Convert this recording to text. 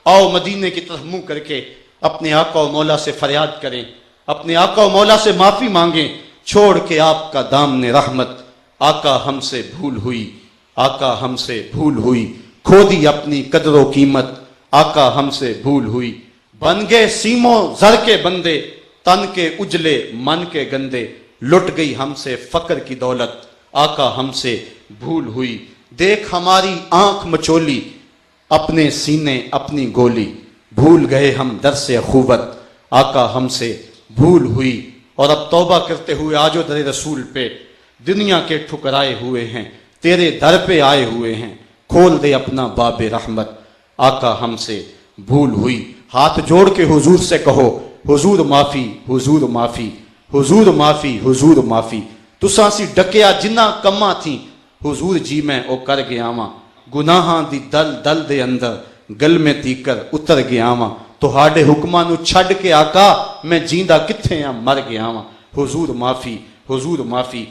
آؤ مدینے کی طرف منہ کر کے اپنے آقا و مولا سے فریاد کریں، اپنے آقا و مولا سے معافی مانگیں، چھوڑ کے آپ کا دامن رحمت۔ آقا ہم سے بھول ہوئی، آقا ہم سے بھول ہوئی، کھو دی اپنی قدر و قیمت، آقا ہم سے بھول ہوئی۔ بن گئے سیموں زر کے بندے، تن کے اجلے من کے گندے، لٹ گئی ہم سے فقر کی دولت، آقا ہم سے بھول ہوئی۔ دیکھ ہماری آنکھ مچولی، اپنے سینے اپنی گولی، بھول گئے ہم درس اخوت، آقا ہم سے بھول ہوئی۔ اور اب توبہ کرتے ہوئے آجو در رسول پہ، دنیا کے ٹھکرائے ہوئے ہیں، تیرے در پہ آئے ہوئے ہیں، کھول دے اپنا باب رحمت، آقا ہم سے بھول ہوئی۔ ہاتھ جوڑ کے حضور سے کہو، حضور معافی، حضور معافی، حضور معافی، حضور معافی۔ تساں سی ڈکیا جنہ کماں تھی، حضور جی میں او کر گیا واں، گناہاں دی دل دل دے اندر گل میں تیکر اتر گیا واں، تہاڈے حکماں نو چھڈ کے آقا میں جیندا کتھے مر گیا واں، حضور معافی، حضور معافی۔